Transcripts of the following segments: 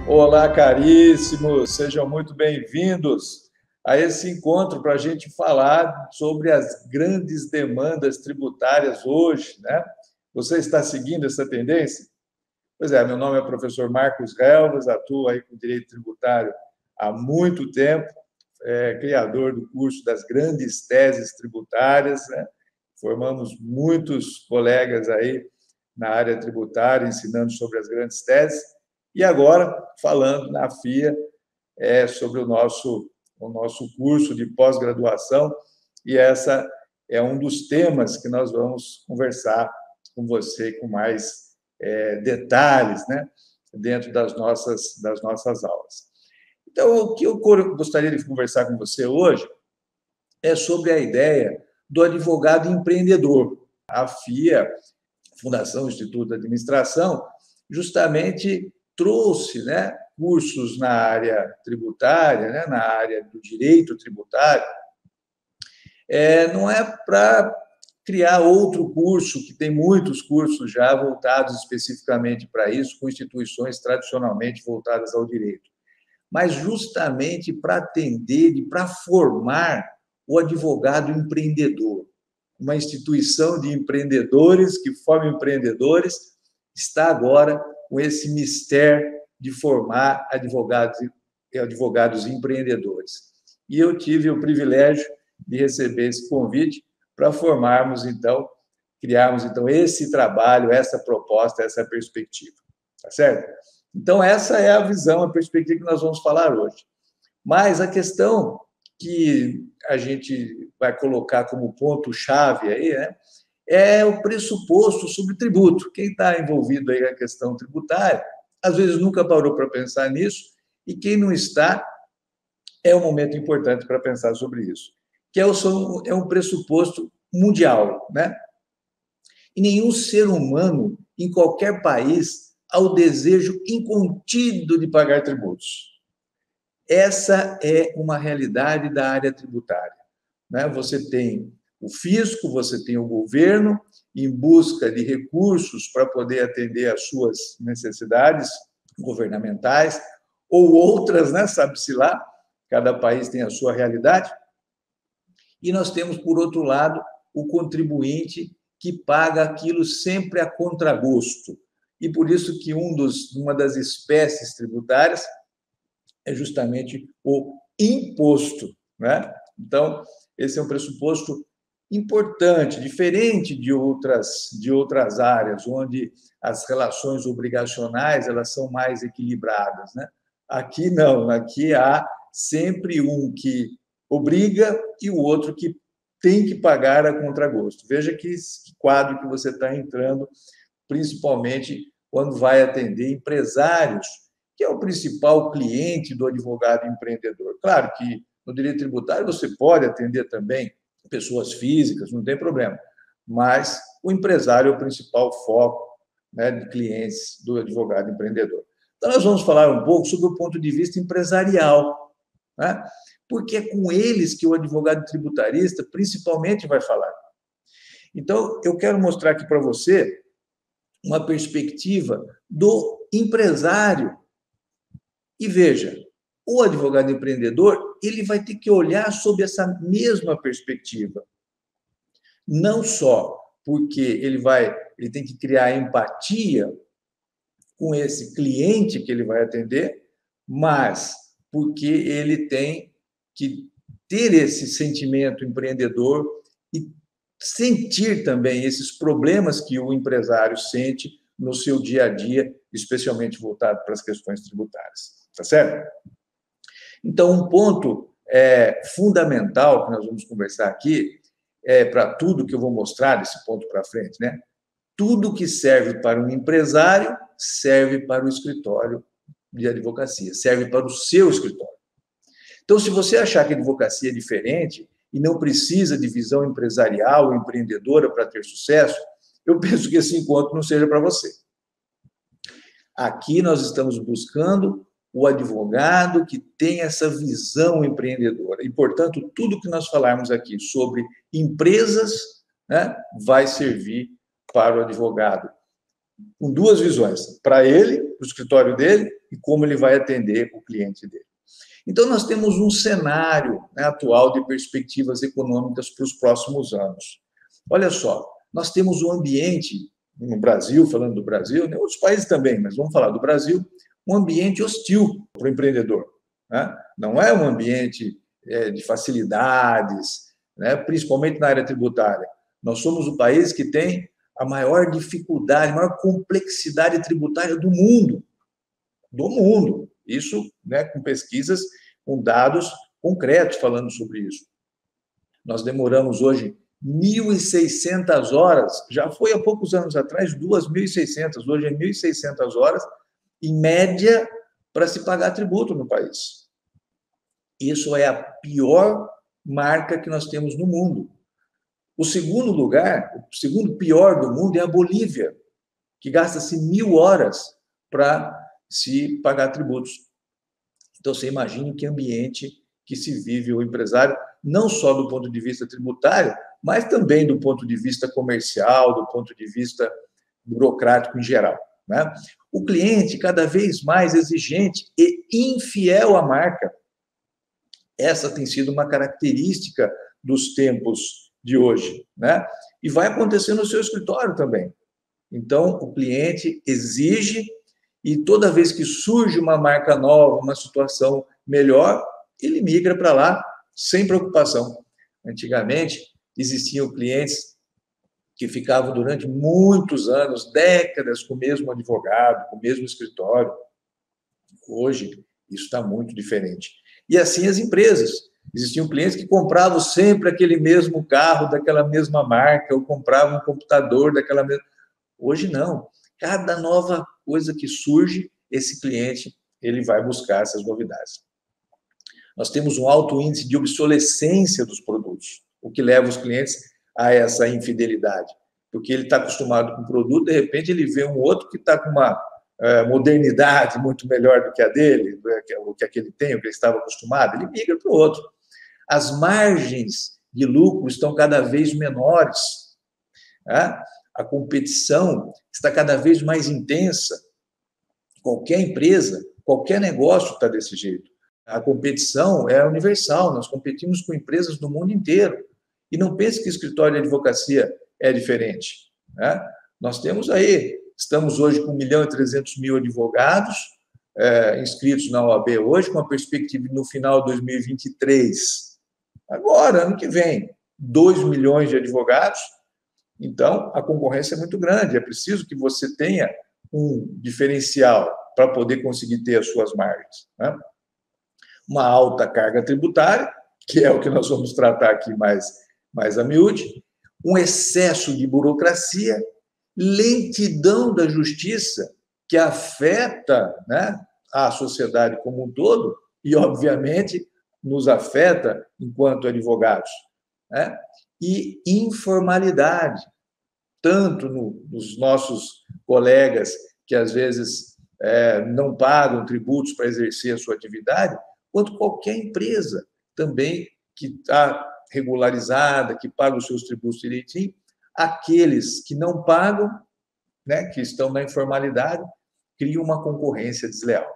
Olá, caríssimos, sejam muito bem-vindos a esse encontro para a gente falar sobre as grandes demandas tributárias hoje, né? Você está seguindo essa tendência? Pois é, meu nome é professor Marcos Relvas, atuo aí com direito tributário há muito tempo, criador do curso das grandes teses tributárias, né? Formamos muitos colegas aí na área tributária, ensinando sobre as grandes teses, e agora falando na FIA sobre o nosso curso de pós-graduação, e essa é um dos temas que nós vamos conversar com você com mais detalhes, né, dentro das nossas aulas. Então, o que eu gostaria de conversar com você hoje é sobre a ideia do advogado empreendedor. A FIA, Fundação Instituto de Administração, justamente trouxe, né, cursos na área tributária, né, na área do direito tributário. Não é para criar outro curso, que tem muitos cursos já voltados especificamente para isso, com instituições tradicionalmente voltadas ao direito, mas justamente para atender e para formar o advogado empreendedor. Uma instituição de empreendedores que forma empreendedores está agora com esse mistério de formar advogados empreendedores. E eu tive o privilégio de receber esse convite para criarmos então esse trabalho, essa proposta, essa perspectiva. Tá certo? Então, essa é a visão, a perspectiva que nós vamos falar hoje. Mas a questão que a gente vai colocar como ponto-chave aí, né, é o pressuposto sobre tributo. Quem está envolvido aí na questão tributária, às vezes nunca parou para pensar nisso, e quem não está, é um momento importante para pensar sobre isso, que é um pressuposto mundial, né? E nenhum ser humano, em qualquer país, há o desejo incontido de pagar tributos. Essa é uma realidade da área tributária, né? Você tem o fisco, você tem o governo em busca de recursos para poder atender às suas necessidades governamentais ou outras, né? Sabe-se lá, cada país tem a sua realidade. E nós temos, por outro lado, o contribuinte que paga aquilo sempre a contragosto. E por isso que uma das espécies tributárias é justamente o imposto, né? Então, esse é um pressuposto importante, diferente de outras áreas, onde as relações obrigacionais elas são mais equilibradas, né? Aqui não, aqui há sempre um que obriga e o outro que tem que pagar a contragosto. Veja que quadro que você está entrando, principalmente quando vai atender empresários, que é o principal cliente do advogado empreendedor. Claro que no direito tributário você pode atender também pessoas físicas, não tem problema, mas o empresário é o principal foco, né, de clientes do advogado empreendedor. Então, nós vamos falar um pouco sobre o ponto de vista empresarial, né? Porque é com eles que o advogado tributarista principalmente vai falar. Então, eu quero mostrar aqui para você uma perspectiva do empresário. E veja, o advogado empreendedor, ele vai ter que olhar sob essa mesma perspectiva. Não só porque ele tem que criar empatia com esse cliente que ele vai atender, mas porque ele tem que ter esse sentimento empreendedor e sentir também esses problemas que o empresário sente no seu dia a dia, especialmente voltado para as questões tributárias. Tá certo? Então, um ponto fundamental que nós vamos conversar aqui, para tudo que eu vou mostrar desse ponto para frente, né? Tudo que serve para um empresário serve para o escritório de advocacia, serve para o seu escritório. Então, se você achar que a advocacia é diferente e não precisa de visão empresarial ou empreendedora para ter sucesso, eu penso que esse encontro não seja para você. Aqui nós estamos buscando o advogado que tem essa visão empreendedora. E, portanto, tudo que nós falarmos aqui sobre empresas, né, vai servir para o advogado com duas visões, para ele, para o escritório dele, e como ele vai atender o cliente dele. Então, nós temos um cenário, né, atual de perspectivas econômicas para os próximos anos. Olha só, nós temos um ambiente, no Brasil, falando do Brasil, em outros países também, mas vamos falar do Brasil, um ambiente hostil para o empreendedor. Né? Não é um ambiente de facilidades, né, principalmente na área tributária. Nós somos o país que tem a maior dificuldade, a maior complexidade tributária do mundo. Do mundo. Isso, né, com pesquisas, com dados concretos falando sobre isso. Nós demoramos hoje 1.600 horas, já foi há poucos anos atrás 2.600, hoje é 1.600 horas, em média, para se pagar tributo no país. Isso é a pior marca que nós temos no mundo. O segundo lugar, o segundo pior do mundo é a Bolívia, que gasta-se 1.000 horas para se pagar tributos. Então, você imagina que ambiente que se vive o empresário, não só do ponto de vista tributário, mas também do ponto de vista comercial, do ponto de vista burocrático em geral. Né? O cliente cada vez mais exigente e infiel à marca. Essa tem sido uma característica dos tempos de hoje, né? E vai acontecer no seu escritório também. Então, o cliente exige e toda vez que surge uma marca nova, uma situação melhor, ele migra para lá sem preocupação. Antigamente, existiam clientes que ficavam durante muitos anos, décadas, com o mesmo advogado, com o mesmo escritório. Hoje, isso está muito diferente. E assim as empresas. Existiam clientes que compravam sempre aquele mesmo carro daquela mesma marca, ou compravam um computador daquela mesma... Hoje, não. Cada nova coisa que surge, esse cliente ele vai buscar essas novidades. Nós temos um alto índice de obsolescência dos produtos, o que leva os clientes a essa infidelidade. Porque ele está acostumado com um produto, de repente ele vê um outro que está com uma modernidade muito melhor do que a dele, o que aquele tem, o que ele estava acostumado, ele migra para o outro. As margens de lucro estão cada vez menores. Né? A competição está cada vez mais intensa. Qualquer empresa, qualquer negócio está desse jeito. A competição é universal, nós competimos com empresas do mundo inteiro. E não pense que escritório de advocacia é diferente. Né? Nós temos aí, estamos hoje com 1.300.000 advogados inscritos na OAB hoje, com a perspectiva de, no final de 2023, agora, ano que vem, 2 milhões de advogados. Então, a concorrência é muito grande, é preciso que você tenha um diferencial para poder conseguir ter as suas margens. Né? Uma alta carga tributária, que é o que nós vamos tratar aqui mais a miúde, um excesso de burocracia, lentidão da justiça, que afeta, né, a sociedade como um todo e, obviamente, nos afeta enquanto advogados. Né? E informalidade, tanto nos nossos colegas que, às vezes, não pagam tributos para exercer a sua atividade, quanto qualquer empresa também que está regularizada, que paga os seus tributos direitinho, aqueles que não pagam, né, que estão na informalidade, criam uma concorrência desleal.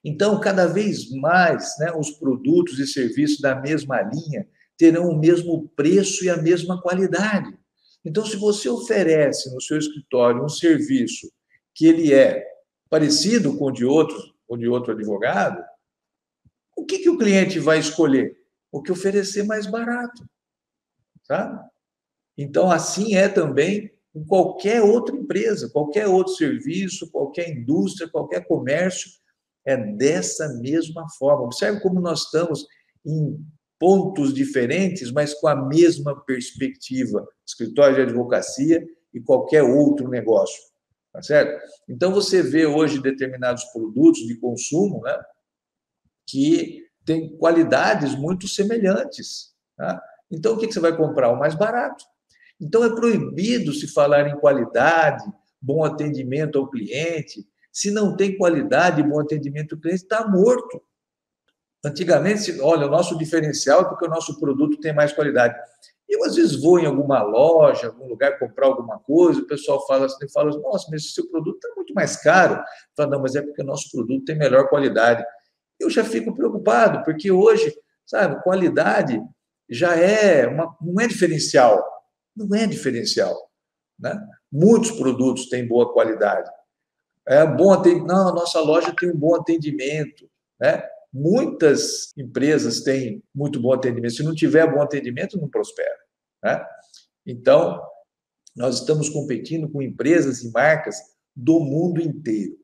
Então, cada vez mais, né, os produtos e serviços da mesma linha terão o mesmo preço e a mesma qualidade. Então, se você oferece no seu escritório um serviço que ele é parecido com o de outro advogado, o que o cliente vai escolher? O que oferecer mais barato, sabe? Então, assim é também com qualquer outra empresa, qualquer outro serviço, qualquer indústria, qualquer comércio, é dessa mesma forma. Observe como nós estamos em pontos diferentes, mas com a mesma perspectiva, escritório de advocacia e qualquer outro negócio, tá certo? Então, você vê hoje determinados produtos de consumo, né, que têm qualidades muito semelhantes. Tá? Então, o que você vai comprar? O mais barato. Então, é proibido se falar em qualidade, bom atendimento ao cliente. Se não tem qualidade e bom atendimento ao cliente, está morto. Antigamente, olha, o nosso diferencial é porque o nosso produto tem mais qualidade. Eu, às vezes, vou em alguma loja, algum lugar comprar alguma coisa, o pessoal fala assim, nossa, mas o seu produto está muito mais caro. Fala, não, mas é porque o nosso produto tem melhor qualidade. Eu já fico preocupado, porque hoje, sabe, qualidade já não é diferencial. Não é diferencial, né? Muitos produtos têm boa qualidade. Não, a nossa loja tem um bom atendimento, né? Muitas empresas têm muito bom atendimento. Se não tiver bom atendimento, não prospera, né? Então, nós estamos competindo com empresas e marcas do mundo inteiro.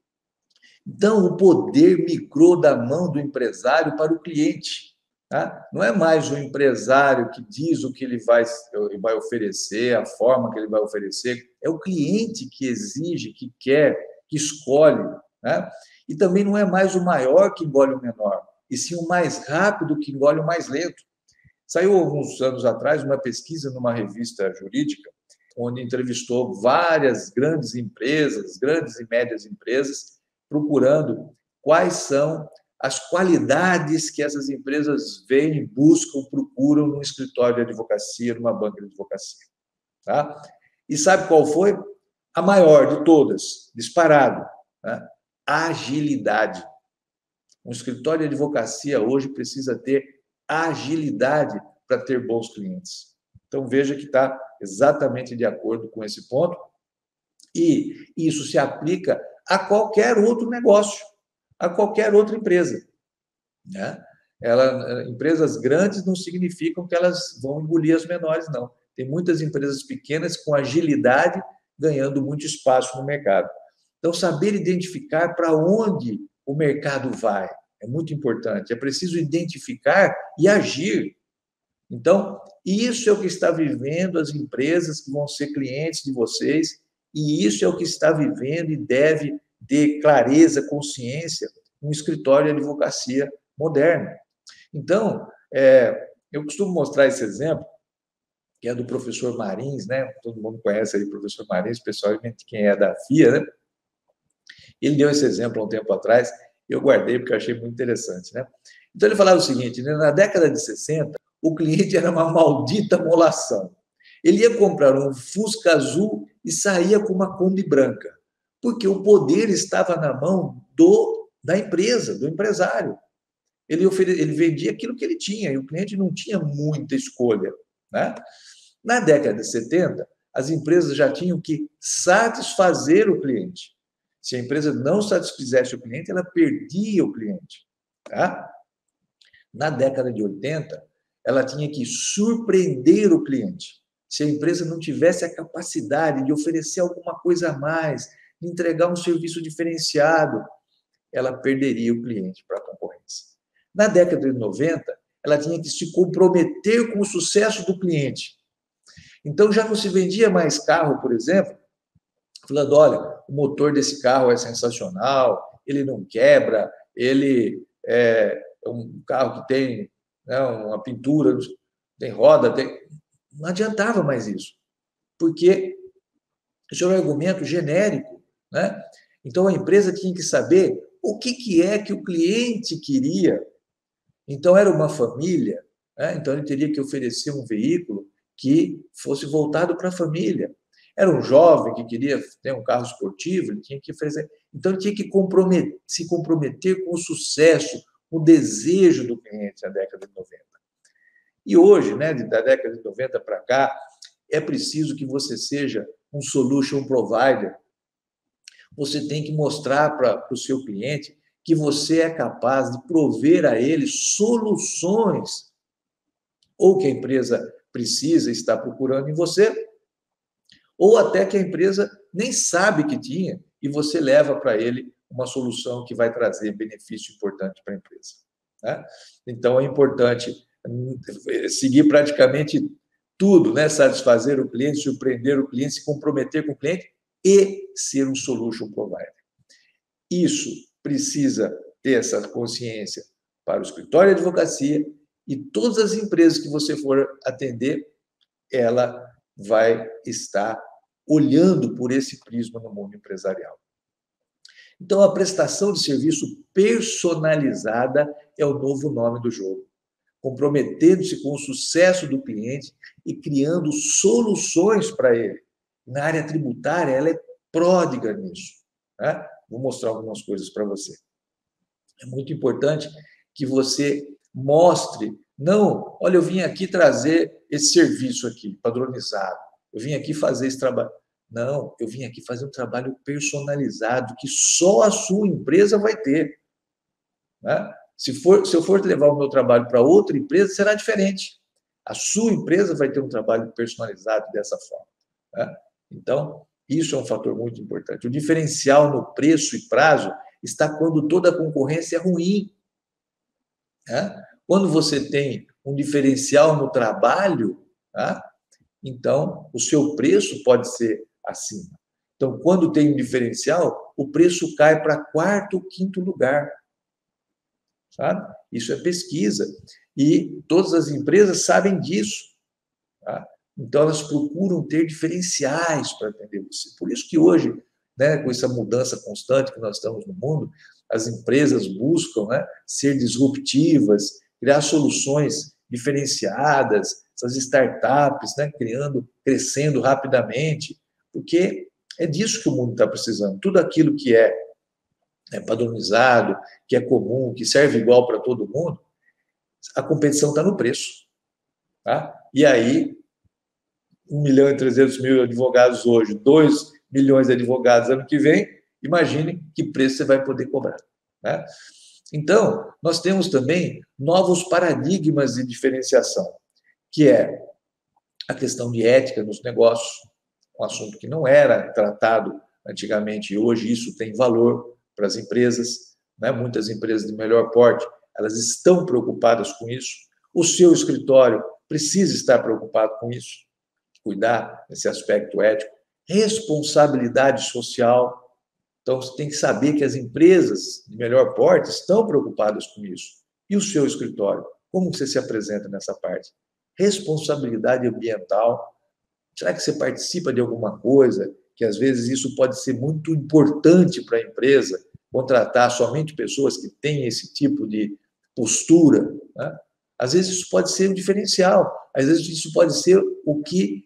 Então, o poder migrou da mão do empresário para o cliente. Tá? Não é mais o empresário que diz o que ele vai oferecer, a forma que ele vai oferecer, é o cliente que exige, que quer, que escolhe. Né? E também não é mais o maior que engole o menor, e sim o mais rápido que engole o mais lento. Saiu alguns anos atrás uma pesquisa numa revista jurídica, onde entrevistou várias grandes empresas, grandes e médias empresas, procurando quais são as qualidades que essas empresas veem, buscam, procuram num escritório de advocacia, numa banca de advocacia. Tá? E sabe qual foi? A maior de todas, disparado. Né? Agilidade. Um escritório de advocacia hoje precisa ter agilidade para ter bons clientes. Então, veja que está exatamente de acordo com esse ponto. E isso se aplica a qualquer outro negócio, a qualquer outra empresa. Né? Empresas grandes não significam que elas vão engolir as menores, não. Tem muitas empresas pequenas com agilidade ganhando muito espaço no mercado. Então, saber identificar para onde o mercado vai é muito importante. É preciso identificar e agir. Então, isso é o que está vivendo as empresas que vão ser clientes de vocês, e isso é o que está vivendo e deve ter clareza, consciência, um escritório de advocacia moderno. Então, eu costumo mostrar esse exemplo, que é do professor Marins, né? Todo mundo conhece aí o professor Marins, especialmente quem é da FIA, né? Ele deu esse exemplo há um tempo atrás, eu guardei porque eu achei muito interessante, né? Então, ele falava o seguinte, né? Na década de 60, o cliente era uma maldita molação. Ele ia comprar um Fusca azul e saía com uma Kombi branca, porque o poder estava na mão da empresa, do empresário. Ele vendia aquilo que ele tinha, e o cliente não tinha muita escolha. Né? Na década de 70, as empresas já tinham que satisfazer o cliente. Se a empresa não satisfizesse o cliente, ela perdia o cliente. Tá? Na década de 80, ela tinha que surpreender o cliente. Se a empresa não tivesse a capacidade de oferecer alguma coisa a mais, de entregar um serviço diferenciado, ela perderia o cliente para a concorrência. Na década de 90, ela tinha que se comprometer com o sucesso do cliente. Então, já não se vendia mais carro, por exemplo, falando, olha, o motor desse carro é sensacional, ele não quebra, ele é um carro que tem, né, uma pintura, tem roda, não adiantava mais isso, porque isso era um argumento genérico. Né? Então, a empresa tinha que saber o que é que o cliente queria. Então, era uma família, né? Então ele teria que oferecer um veículo que fosse voltado para a família. Era um jovem que queria ter um carro esportivo, ele tinha que oferecer. Então, ele tinha que se comprometer com o sucesso, o desejo do cliente na década de 90. E hoje, né, da década de 90 para cá, é preciso que você seja um solution provider. Você tem que mostrar para o seu cliente que você é capaz de prover a ele soluções, ou que a empresa precisa, está procurando em você, ou até que a empresa nem sabe que tinha, e você leva para ele uma solução que vai trazer benefício importante para a empresa. Né? Então, é importante seguir praticamente tudo, né? Satisfazer o cliente, surpreender o cliente, se comprometer com o cliente e ser um solution provider. Isso precisa ter essa consciência para o escritório de advocacia, e todas as empresas que você for atender, ela vai estar olhando por esse prisma no mundo empresarial. Então, a prestação de serviço personalizada é o novo nome do jogo. comprometendo-se com o sucesso do cliente e criando soluções para ele. Na área tributária, ela é pródiga nisso. Né? Vou mostrar algumas coisas para você. É muito importante que você mostre, não, olha, eu vim aqui trazer esse serviço aqui, padronizado, eu vim aqui fazer esse trabalho. Não, eu vim aqui fazer um trabalho personalizado que só a sua empresa vai ter. Né? Se eu for levar o meu trabalho para outra empresa, será diferente. A sua empresa vai ter um trabalho personalizado dessa forma. Né? Então, isso é um fator muito importante. O diferencial no preço e prazo está quando toda a concorrência é ruim. Né? Quando você tem um diferencial no trabalho, né? Então, o seu preço pode ser acima. Então, quando tem um diferencial, o preço cai para quarto ou quinto lugar. Sabe? Isso é pesquisa. E todas as empresas sabem disso. Tá? Então, elas procuram ter diferenciais para atender você. Por isso que hoje, né, com essa mudança constante que nós estamos no mundo, as empresas buscam, né, ser disruptivas, criar soluções diferenciadas, essas startups, né, crescendo rapidamente, porque é disso que o mundo está precisando. Tudo aquilo que é padronizado, que é comum, que serve igual para todo mundo, a competição está no preço. Tá? E aí, 1.300.000 advogados hoje, 2 milhões de advogados ano que vem, imagine que preço você vai poder cobrar. Né? Então, nós temos também novos paradigmas de diferenciação, que é a questão de ética nos negócios, um assunto que não era tratado antigamente, e hoje isso tem valor para as empresas, né? Muitas empresas de melhor porte, elas estão preocupadas com isso. O seu escritório precisa estar preocupado com isso, cuidar desse aspecto ético. Responsabilidade social. Então, você tem que saber que as empresas de melhor porte estão preocupadas com isso. E o seu escritório? Como você se apresenta nessa parte? Responsabilidade ambiental. Será que você participa de alguma coisa que, às vezes, isso pode ser muito importante para a empresa, contratar somente pessoas que têm esse tipo de postura? Né? Às vezes, isso pode ser um diferencial. Às vezes, isso pode ser o que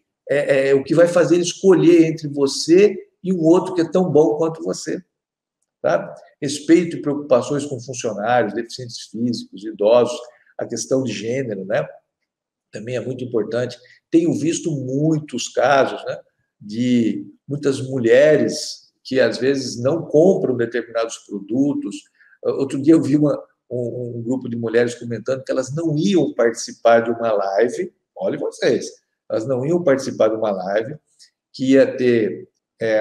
vai fazer ele escolher entre você e um outro que é tão bom quanto você. Tá? Respeito e preocupações com funcionários, deficientes físicos, idosos, a questão de gênero, né? Também é muito importante. Tenho visto muitos casos, né, de muitas mulheres que, às vezes, não compram determinados produtos. Outro dia eu vi um grupo de mulheres comentando que elas não iam participar de uma live, olhem vocês, elas não iam participar de uma live que ia ter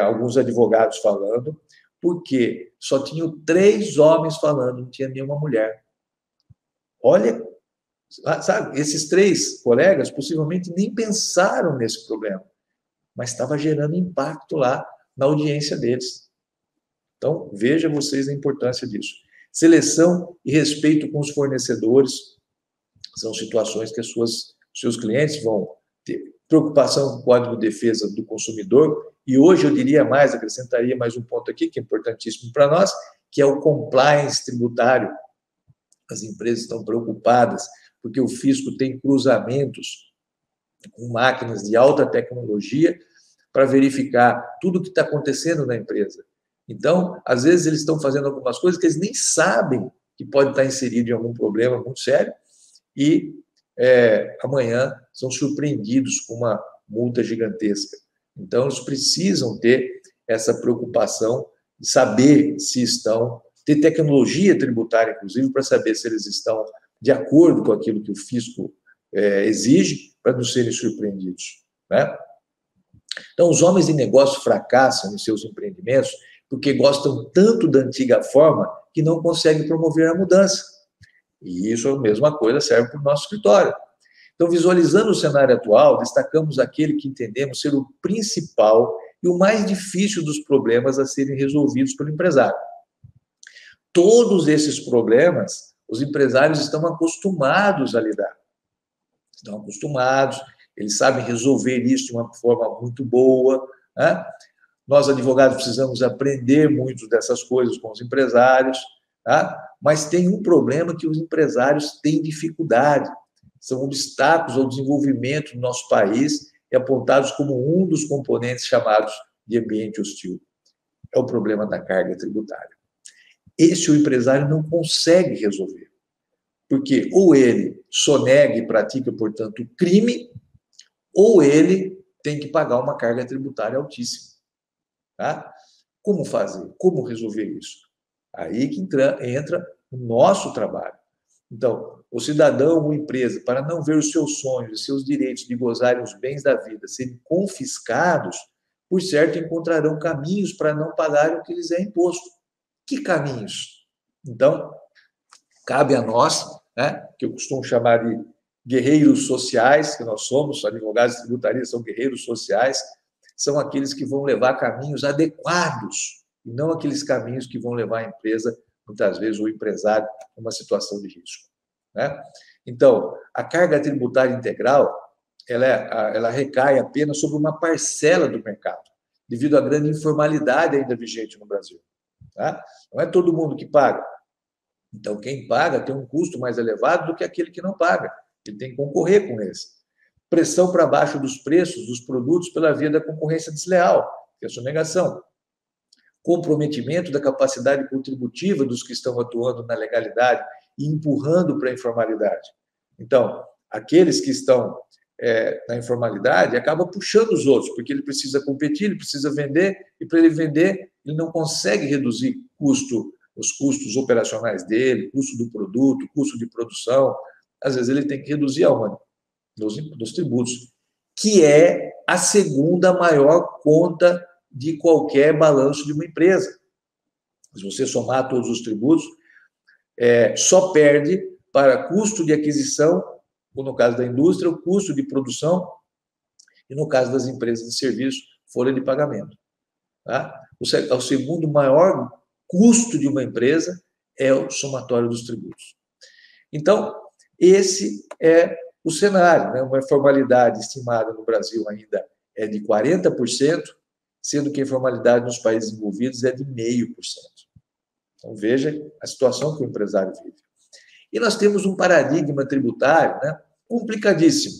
alguns advogados falando, porque só tinham 3 homens falando, não tinha nenhuma mulher. Olha, sabe, esses 3 colegas possivelmente nem pensaram nesse problema, mas estava gerando impacto lá na audiência deles. Então, veja vocês a importância disso. Seleção e respeito com os fornecedores são situações que seus clientes vão ter. Preocupação com o Código de Defesa do Consumidor, e hoje eu diria mais, acrescentaria mais um ponto aqui, que é importantíssimo para nós, que é o compliance tributário. As empresas estão preocupadas porque o fisco tem cruzamentos com máquinas de alta tecnologia para verificar tudo o que está acontecendo na empresa. Então, às vezes, eles estão fazendo algumas coisas que eles nem sabem que pode estar inserido em algum problema muito sério e amanhã são surpreendidos com uma multa gigantesca. Então, eles precisam ter essa preocupação de saber se ter tecnologia tributária, inclusive, para saber se eles estão de acordo com aquilo que o fisco exige, para não serem surpreendidos. Né? Então, os homens de negócio fracassam em seus empreendimentos porque gostam tanto da antiga forma que não conseguem promover a mudança. E isso é a mesma coisa, serve para o nosso escritório. Então, visualizando o cenário atual, destacamos aquele que entendemos ser o principal e o mais difícil dos problemas a serem resolvidos pelo empresário. Todos esses problemas, os empresários estão acostumados a lidar. Estão acostumados, eles sabem resolver isso de uma forma muito boa. Né? Nós, advogados, precisamos aprender muito dessas coisas com os empresários, tá? Mas tem um problema que os empresários têm dificuldade, são obstáculos ao desenvolvimento do nosso país e apontados como um dos componentes chamados de ambiente hostil. É o problema da carga tributária. Esse o empresário não consegue resolver, porque ou ele sonega e pratica, portanto, crime, ou ele tem que pagar uma carga tributária altíssima. Tá? Como fazer? Como resolver isso? Aí que entra o nosso trabalho. Então, o cidadão ou empresa, para não ver os seus sonhos e seus direitos de gozarem os bens da vida serem confiscados, por certo, encontrarão caminhos para não pagarem o que lhes é imposto. Que caminhos? Então, cabe a nós, né, que eu costumo chamar de guerreiros sociais, que nós somos, advogados tributaristas são guerreiros sociais, são aqueles que vão levar caminhos adequados, e não aqueles caminhos que vão levar a empresa, muitas vezes, o empresário, a uma situação de risco. Né? Então, a carga tributária integral, ela recai apenas sobre uma parcela do mercado, devido à grande informalidade ainda vigente no Brasil. Tá? Não é todo mundo que paga. Então, quem paga tem um custo mais elevado do que aquele que não paga. Ele tem que concorrer com esse. Pressão para baixo dos preços dos produtos pela via da concorrência desleal, que é a sonegação. Comprometimento da capacidade contributiva dos que estão atuando na legalidade e empurrando para a informalidade. Então, aqueles que estão na informalidade acabam puxando os outros, porque ele precisa competir, ele precisa vender, e para ele vender, ele não consegue reduzir os custos operacionais dele, custo do produto, custo de produção. Às vezes ele tem que reduzir aonde? Dos tributos, que é a segunda maior conta de qualquer balanço de uma empresa. Se você somar todos os tributos, só perde para custo de aquisição, ou no caso da indústria, o custo de produção, e no caso das empresas de serviço, folha de pagamento. Tá? O segundo maior custo de uma empresa é o somatório dos tributos. Então, esse é o cenário, né? Uma informalidade estimada no Brasil ainda é de 40%, sendo que a informalidade nos países envolvidos é de 0,5%. Então, veja a situação que o empresário vive. E nós temos um paradigma tributário, né, complicadíssimo,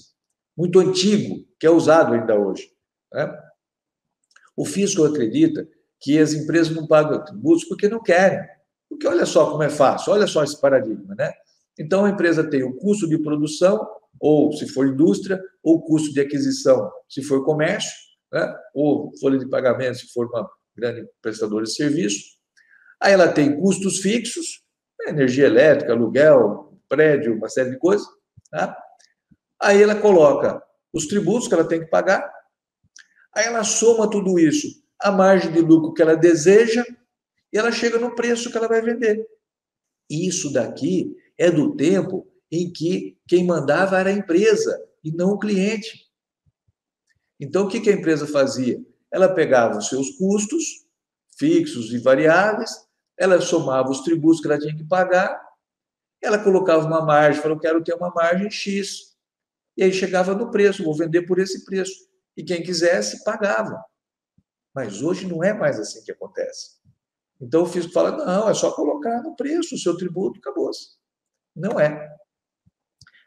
muito antigo, que é usado ainda hoje. Né? O fisco acredita que as empresas não pagam tributos porque não querem. Porque olha só como é fácil, olha só esse paradigma. Né? Então, a empresa tem o custo de produção, ou se for indústria, ou custo de aquisição, se for comércio, né? Ou folha de pagamento, se for uma grande prestadora de serviço. Aí ela tem custos fixos, energia elétrica, aluguel, prédio, uma série de coisas. Tá? Aí ela coloca os tributos que ela tem que pagar, aí ela soma tudo isso, a margem de lucro que ela deseja, e ela chega no preço que ela vai vender. Isso daqui é do tempo em que quem mandava era a empresa e não o cliente. Então, o que a empresa fazia? Ela pegava os seus custos, fixos e variáveis, ela somava os tributos que ela tinha que pagar, ela colocava uma margem, falou, quero ter uma margem X. E aí chegava no preço, vou vender por esse preço. E quem quisesse, pagava. Mas hoje não é mais assim que acontece. Então o fisco fala, não, é só colocar no preço o seu tributo, acabou-se. Não é.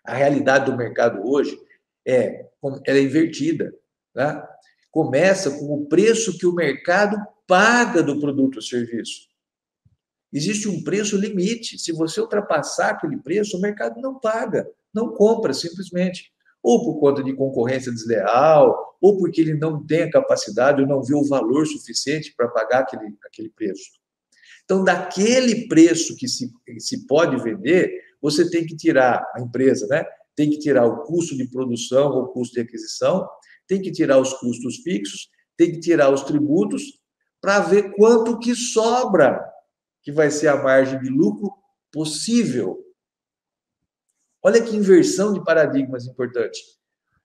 A realidade do mercado hoje ela é invertida. Tá? Começa com o preço que o mercado paga do produto ou serviço. Existe um preço limite. Se você ultrapassar aquele preço, o mercado não paga, não compra, simplesmente. Ou por conta de concorrência desleal, ou porque ele não tem a capacidade ou não vê o valor suficiente para pagar aquele preço. Então, daquele preço que se pode vender, você tem que tirar, a empresa, né? Tem que tirar o custo de produção ou custo de aquisição, tem que tirar os custos fixos, tem que tirar os tributos para ver quanto que sobra, que vai ser a margem de lucro possível. Olha que inversão de paradigmas importante.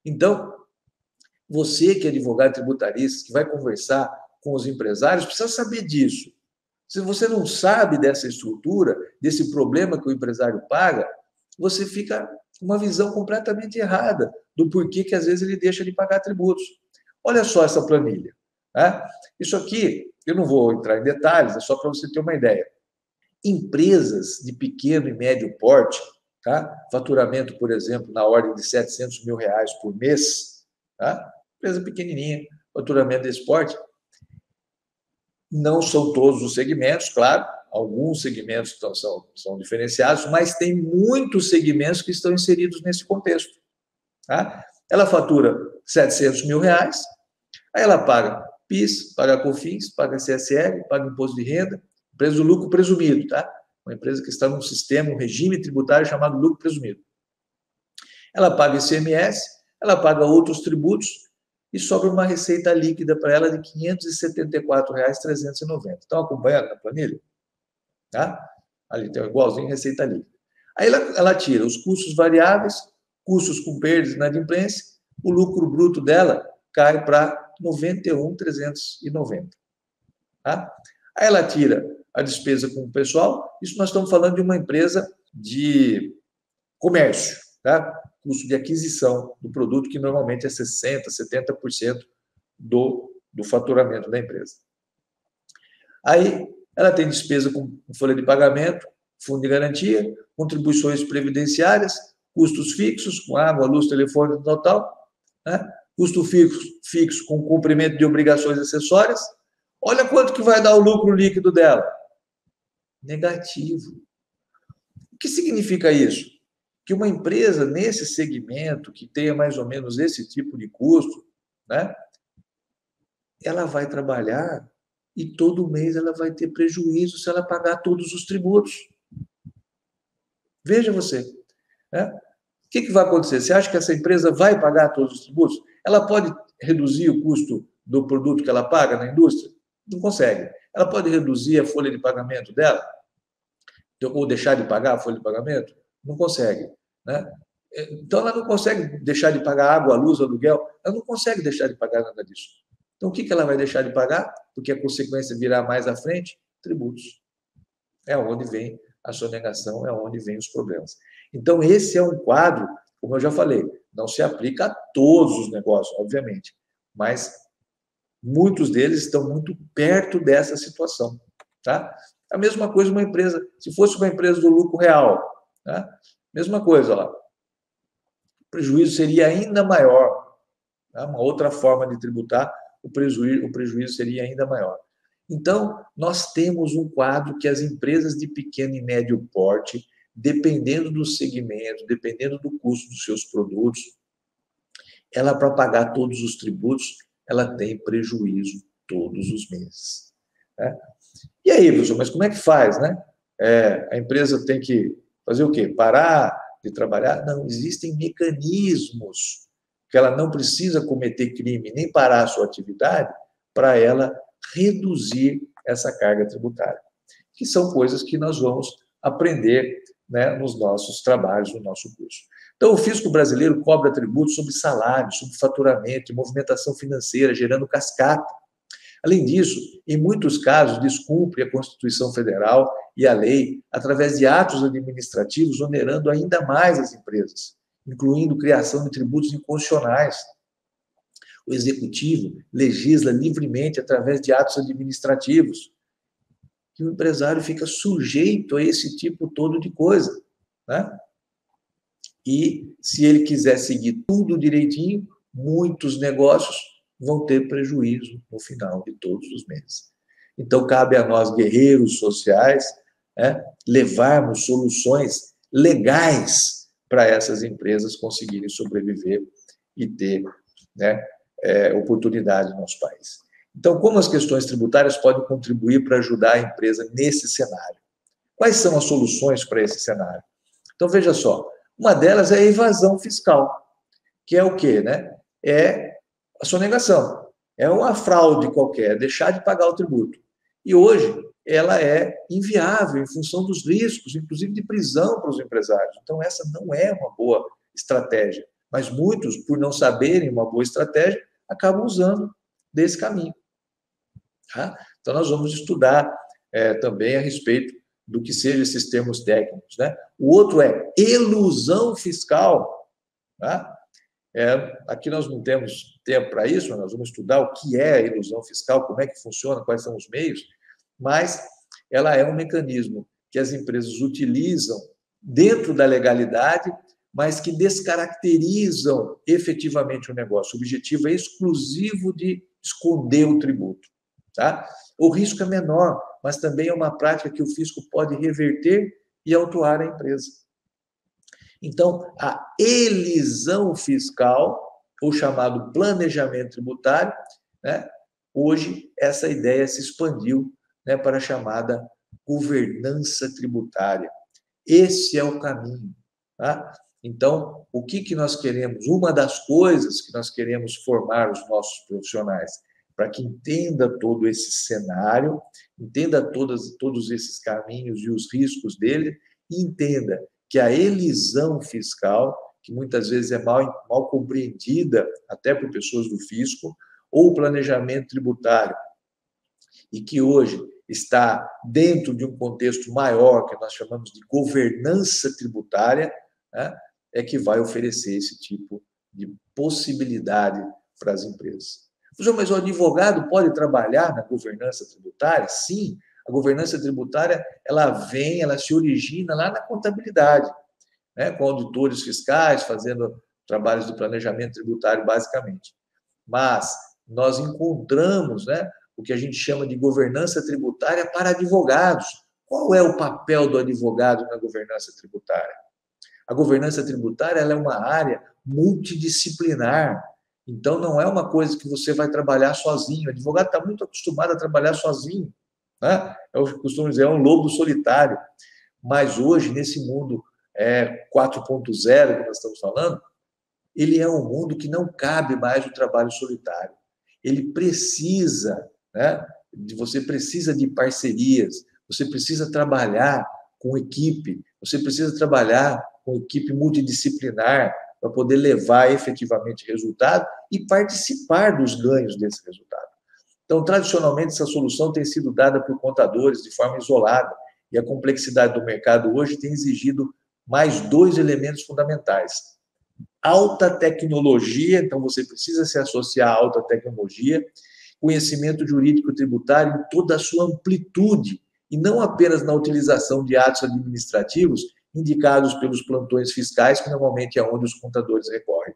Então, você que é advogado tributarista, que vai conversar com os empresários, precisa saber disso. Se você não sabe dessa estrutura, desse problema que o empresário paga, você fica com uma visão completamente errada do porquê que às vezes ele deixa de pagar tributos. Olha só essa planilha. Tá? Isso aqui, eu não vou entrar em detalhes, é só para você ter uma ideia. Empresas de pequeno e médio porte, tá? Faturamento, por exemplo, na ordem de R$700 mil por mês, tá? Empresa pequenininha, faturamento de esporte. Não são todos os segmentos, claro, alguns segmentos são diferenciados, mas tem muitos segmentos que estão inseridos nesse contexto. Tá? Ela fatura R$700 mil, aí ela paga PIS, paga COFINS, paga CSL, paga imposto de renda, empresa do lucro presumido, tá? Uma empresa que está num sistema, um regime tributário chamado lucro presumido. Ela paga ICMS, ela paga outros tributos e sobra uma receita líquida para ela de R$ 574,390. Estão acompanhando na planilha? Tá? Ali tem igualzinho receita líquida. Aí ela tira os custos variáveis, custos com perdas e inadimplência, o lucro bruto dela cai para 91.390. Tá? Aí ela tira a despesa com o pessoal, isso nós estamos falando de uma empresa de comércio, tá? Custo de aquisição do produto, que normalmente é 60%, 70% do faturamento da empresa. Aí ela tem despesa com folha de pagamento, fundo de garantia, contribuições previdenciárias, custos fixos, com água, luz, telefone, total, né? Custo fixo com cumprimento de obrigações acessórias. Olha quanto que vai dar o lucro líquido dela. Negativo. O que significa isso? Que uma empresa nesse segmento, que tenha mais ou menos esse tipo de custo, né, ela vai trabalhar e todo mês ela vai ter prejuízo se ela pagar todos os tributos. Veja você. Né? O que vai acontecer? Você acha que essa empresa vai pagar todos os tributos? Ela pode reduzir o custo do produto que ela paga na indústria? Não consegue. Ela pode reduzir a folha de pagamento dela? Ou deixar de pagar a folha de pagamento? Não consegue. Né? Então, ela não consegue deixar de pagar água, luz, aluguel. Ela não consegue deixar de pagar nada disso. Então, o que ela vai deixar de pagar? Porque a consequência virá mais à frente? Tributos. É onde vem a sonegação, é onde vem os problemas. Então, esse é um quadro, como eu já falei, não se aplica a todos os negócios, obviamente, mas muitos deles estão muito perto dessa situação. Tá? A mesma coisa uma empresa, se fosse uma empresa do lucro real, tá? Mesma coisa, lá. O prejuízo seria ainda maior. Tá? Uma outra forma de tributar, o prejuízo seria ainda maior. Então, nós temos um quadro que as empresas de pequeno e médio porte, dependendo do segmento, dependendo do custo dos seus produtos, ela, para pagar todos os tributos, ela tem prejuízo todos os meses. Né? E aí, professor, mas como é que faz, né? A empresa tem que fazer o quê? Parar de trabalhar? Não, existem mecanismos que ela não precisa cometer crime nem parar a sua atividade para ela reduzir essa carga tributária, que são coisas que nós vamos aprender, né, nos nossos trabalhos, no nosso curso. Então, o fisco brasileiro cobra tributos sobre salário, sobre faturamento e movimentação financeira, gerando cascata. Além disso, em muitos casos, descumpre a Constituição Federal e a lei através de atos administrativos, onerando ainda mais as empresas, incluindo criação de tributos inconstitucionais. O Executivo legisla livremente através de atos administrativos, e o empresário fica sujeito a esse tipo todo de coisa, né? E, se ele quiser seguir tudo direitinho, muitos negócios vão ter prejuízo no final de todos os meses. Então, cabe a nós, guerreiros sociais, né, levarmos soluções legais para essas empresas conseguirem sobreviver e ter, né, oportunidade no nosso país. Então, como as questões tributárias podem contribuir para ajudar a empresa nesse cenário? Quais são as soluções para esse cenário? Então, veja só, uma delas é a evasão fiscal, que é o quê, né? É a sonegação, é uma fraude qualquer, deixar de pagar o tributo. E hoje ela é inviável em função dos riscos, inclusive de prisão para os empresários. Então, essa não é uma boa estratégia. Mas muitos, por não saberem uma boa estratégia, acabam usando desse caminho. Tá? Então, nós vamos estudar também a respeito do que sejam esses termos técnicos. Né? O outro é elusão fiscal. Tá? Aqui nós não temos tempo para isso, mas nós vamos estudar o que é a ilusão fiscal, como é que funciona, quais são os meios, mas ela é um mecanismo que as empresas utilizam dentro da legalidade, mas que descaracterizam efetivamente o negócio. O objetivo é exclusivo de esconder o tributo. Tá? O risco é menor, mas também é uma prática que o fisco pode reverter e autuar a empresa. Então, a elisão fiscal, ou chamado planejamento tributário, né, hoje essa ideia se expandiu, né, para a chamada governança tributária. Esse é o caminho. Tá? Então, o que nós queremos? Uma das coisas que nós queremos formar os nossos profissionais, para que entenda todo esse cenário, entenda todos esses caminhos e os riscos dele, e entenda que a elisão fiscal, que muitas vezes é mal compreendida até por pessoas do fisco, ou o planejamento tributário, e que hoje está dentro de um contexto maior, que nós chamamos de governança tributária, né, é que vai oferecer esse tipo de possibilidade para as empresas. Mas o advogado pode trabalhar na governança tributária? Sim, a governança tributária ela se origina lá na contabilidade, né, com auditores fiscais fazendo trabalhos de planejamento tributário, basicamente. Mas nós encontramos, né, o que a gente chama de governança tributária para advogados. Qual é o papel do advogado na governança tributária? A governança tributária ela é uma área multidisciplinar. Então, não é uma coisa que você vai trabalhar sozinho. O advogado está muito acostumado a trabalhar sozinho. Né? Eu costumo dizer, é um lobo solitário. Mas hoje, nesse mundo 4.0 que nós estamos falando, ele é um mundo que não cabe mais o trabalho solitário. Ele precisa, né, você precisa de parcerias, você precisa trabalhar com equipe, você precisa trabalhar com equipe multidisciplinar para poder levar efetivamente resultado e participar dos ganhos desse resultado. Então, tradicionalmente, essa solução tem sido dada por contadores de forma isolada, e a complexidade do mercado hoje tem exigido mais dois elementos fundamentais. Alta tecnologia, então você precisa se associar à alta tecnologia, conhecimento jurídico tributário em toda a sua amplitude, e não apenas na utilização de atos administrativos indicados pelos plantões fiscais, que normalmente é onde os contadores recorrem.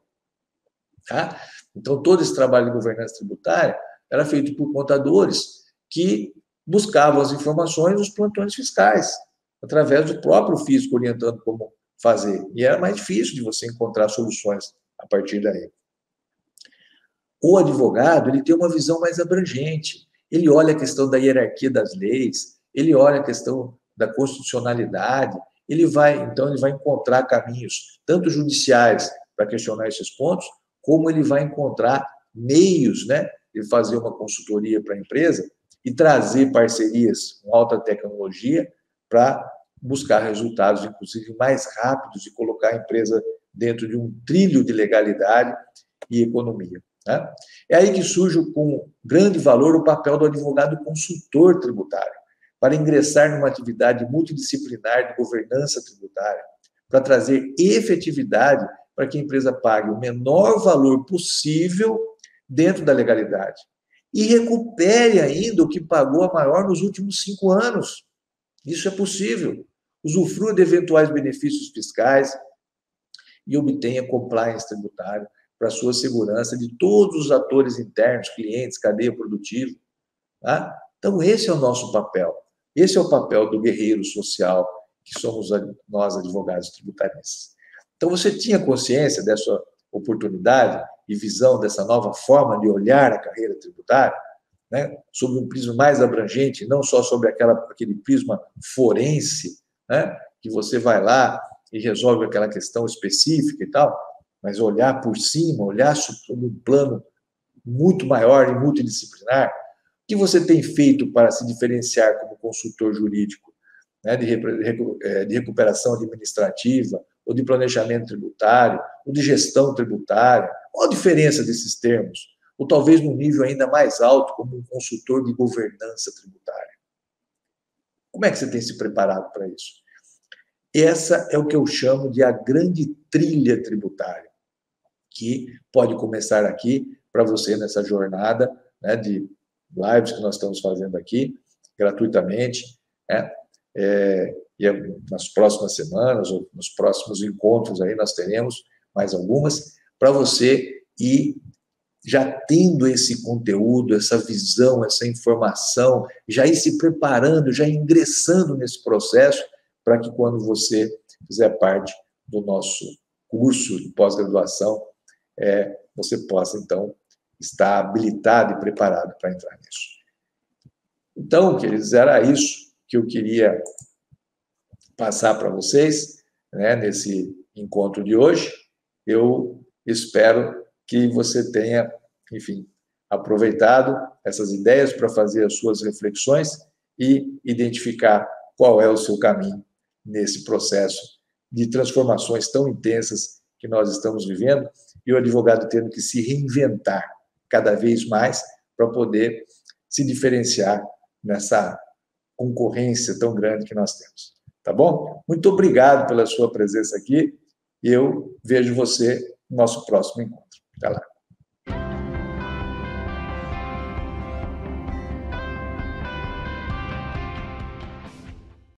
Tá? Então, todo esse trabalho de governança tributária era feito por contadores que buscavam as informações nos plantões fiscais, através do próprio fisco orientando como fazer. E era mais difícil de você encontrar soluções a partir daí. O advogado, ele tem uma visão mais abrangente. Ele olha a questão da hierarquia das leis, ele olha a questão da constitucionalidade, ele vai encontrar caminhos, tanto judiciais, para questionar esses pontos, como ele vai encontrar meios, né, de fazer uma consultoria para a empresa e trazer parcerias com alta tecnologia para buscar resultados, inclusive, mais rápidos e colocar a empresa dentro de um trilho de legalidade e economia. Né? É aí que surge com grande valor o papel do advogado consultor tributário, para ingressar numa atividade multidisciplinar de governança tributária, para trazer efetividade para que a empresa pague o menor valor possível dentro da legalidade e recupere ainda o que pagou a maior nos últimos 5 anos. Isso é possível. Usufrua de eventuais benefícios fiscais e obtenha compliance tributário para a sua segurança de todos os atores internos, clientes, cadeia produtiva. Tá? Então, esse é o nosso papel. Esse é o papel do guerreiro social, que somos nós, advogados tributaristas. Então, você tinha consciência dessa oportunidade e visão dessa nova forma de olhar a carreira tributária, né, sobre um prisma mais abrangente, não só sobre aquele prisma forense, né, que você vai lá e resolve aquela questão específica e tal, mas olhar por cima, olhar sobre um plano muito maior e multidisciplinar. O que você tem feito para se diferenciar como consultor jurídico, né, de recuperação administrativa, ou de planejamento tributário, ou de gestão tributária? Qual a diferença desses termos? Ou talvez num nível ainda mais alto, como um consultor de governança tributária. Como é que você tem se preparado para isso? Essa é o que eu chamo de a grande trilha tributária, que pode começar aqui para você nessa jornada, né, de lives que nós estamos fazendo aqui, gratuitamente, né, e nas próximas semanas ou nos próximos encontros aí nós teremos mais algumas, para você ir já tendo esse conteúdo, essa visão, essa informação, já ir se preparando, já ingressando nesse processo, para que quando você fizer parte do nosso curso de pós-graduação, você possa, então, estar habilitado e preparado para entrar nisso. Então, queridos, era isso que eu queria passar para vocês, né, nesse encontro de hoje. Eu espero que você tenha, enfim, aproveitado essas ideias para fazer as suas reflexões e identificar qual é o seu caminho nesse processo de transformações tão intensas que nós estamos vivendo e o advogado tendo que se reinventar cada vez mais para poder se diferenciar nessa concorrência tão grande que nós temos. Tá bom? Muito obrigado pela sua presença aqui e eu vejo você no nosso próximo encontro. Até lá.